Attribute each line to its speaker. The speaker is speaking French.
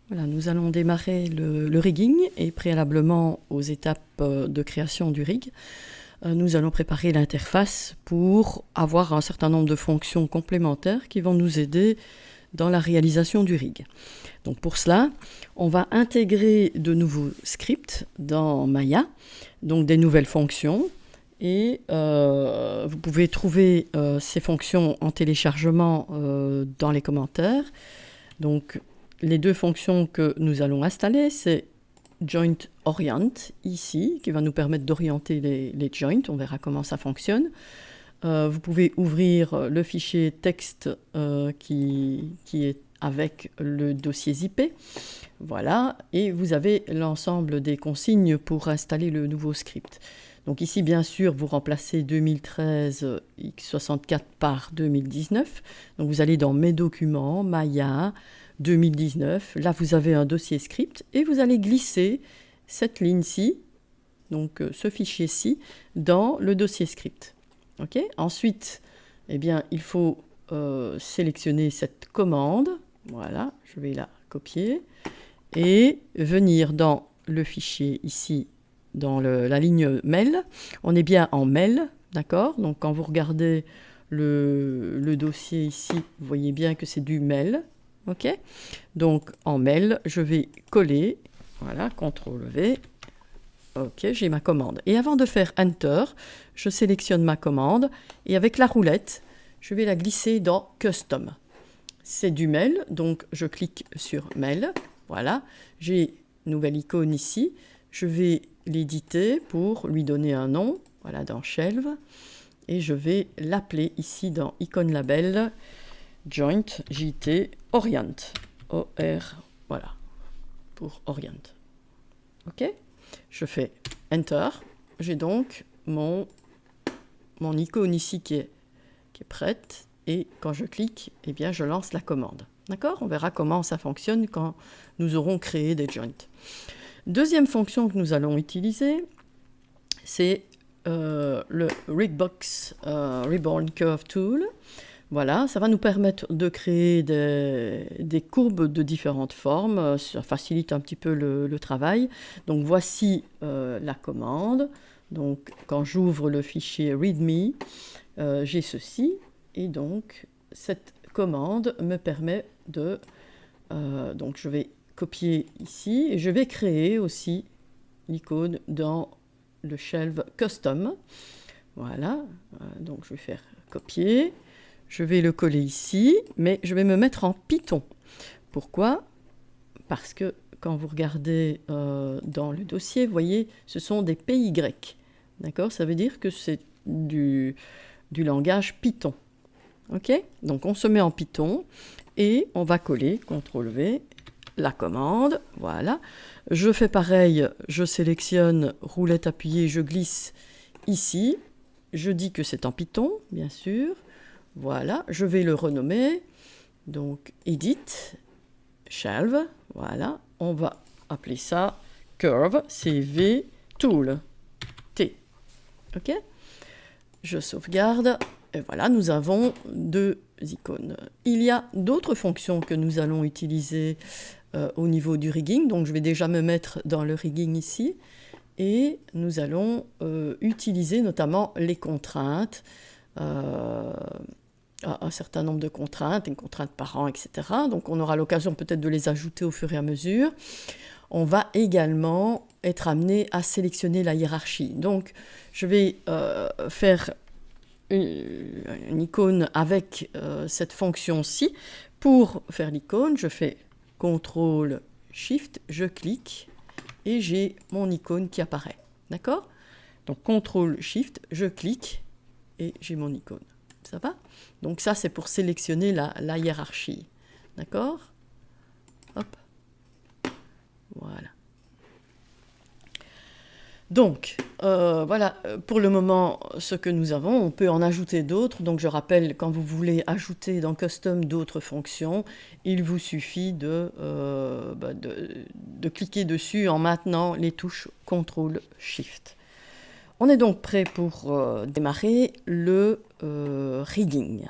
Speaker 1: Voilà, nous allons démarrer le rigging et préalablement aux étapes de création du rig, nous allons préparer l'interface pour avoir un certain nombre de fonctions complémentaires qui vont nous aider dans la réalisation du rig. Donc pour cela, on va intégrer de nouveaux scripts dans Maya, donc des nouvelles fonctions. Et vous pouvez trouver ces fonctions en téléchargement dans les commentaires. Donc les deux fonctions que nous allons installer, c'est Joint Orient, ici, qui va nous permettre d'orienter les joints. On verra comment ça fonctionne. Vous pouvez ouvrir le fichier texte qui est avec le dossier zipé. Voilà, et vous avez l'ensemble des consignes pour installer le nouveau script. Donc ici, bien sûr, vous remplacez 2013 x64 par 2019. Donc vous allez dans Mes documents, Maya, 2019. Là, vous avez un dossier script et vous allez glisser cette ligne-ci, donc ce fichier-ci, dans le dossier script. Okay. Ensuite, eh bien, il faut sélectionner cette commande. Voilà, je vais la copier et venir dans le fichier ici, dans la ligne mail. On est bien en mail, d'accord? Donc quand vous regardez le dossier ici, vous voyez bien que c'est du mail. Ok? Donc en mail, je vais coller, voilà, CTRL-V. Ok, j'ai ma commande. Et avant de faire Enter, je sélectionne ma commande et avec la roulette, je vais la glisser dans Custom. C'est du mail, donc je clique sur Mail. Voilà, j'ai une nouvelle icône ici. Je vais l'éditer pour lui donner un nom, voilà, dans Shelve. Et je vais l'appeler ici dans Icône Label, Joint, JT, Orient. O-R, voilà, pour Orient. OK? Je fais Enter. J'ai donc mon icône ici qui est prête. Et quand je clique, eh bien, je lance la commande. D'accord? On verra comment ça fonctionne quand nous aurons créé des joints. Deuxième fonction que nous allons utiliser, c'est le Rigbox Reborn Curve Tool. Voilà, ça va nous permettre de créer des courbes de différentes formes. Ça facilite un petit peu le travail. Donc voici la commande. Donc quand j'ouvre le fichier README, j'ai ceci. Et donc cette commande me permet de... donc je vais copier ici et je vais créer aussi l'icône dans le shelve Custom. Voilà, donc je vais faire copier. Je vais le coller ici, mais je vais me mettre en Python. Pourquoi? Parce que quand vous regardez dans le dossier, vous voyez, ce sont des PY. D'accord? Ça veut dire que c'est du langage Python. OK? Donc on se met en Python et on va coller, CTRL-V, la commande. Voilà. Je fais pareil, je sélectionne roulette appuyée, je glisse ici. Je dis que c'est en Python, bien sûr. Voilà, je vais le renommer. Donc, Edit, Shelve, voilà. On va appeler ça Curve, CV Tool, T. OK? Je sauvegarde. Et voilà, nous avons deux icônes. Il y a d'autres fonctions que nous allons utiliser au niveau du rigging. Donc, je vais déjà me mettre dans le rigging ici. Et nous allons utiliser notamment les contraintes. Un certain nombre de contraintes, une contrainte par an, etc. Donc on aura l'occasion peut-être de les ajouter au fur et à mesure. On va également être amené à sélectionner la hiérarchie. Donc je vais faire une icône avec cette fonction-ci. Pour faire l'icône, je fais CTRL, SHIFT, je clique et j'ai mon icône qui apparaît. D'accord? Donc CTRL, SHIFT, je clique et j'ai mon icône. Ça va? Donc ça, c'est pour sélectionner la hiérarchie. D'accord? Hop. Voilà. Donc, voilà pour le moment ce que nous avons. On peut en ajouter d'autres. Donc je rappelle, quand vous voulez ajouter dans Custom d'autres fonctions, il vous suffit de cliquer dessus en maintenant les touches CTRL-SHIFT. On est donc prêt pour démarrer le rigging.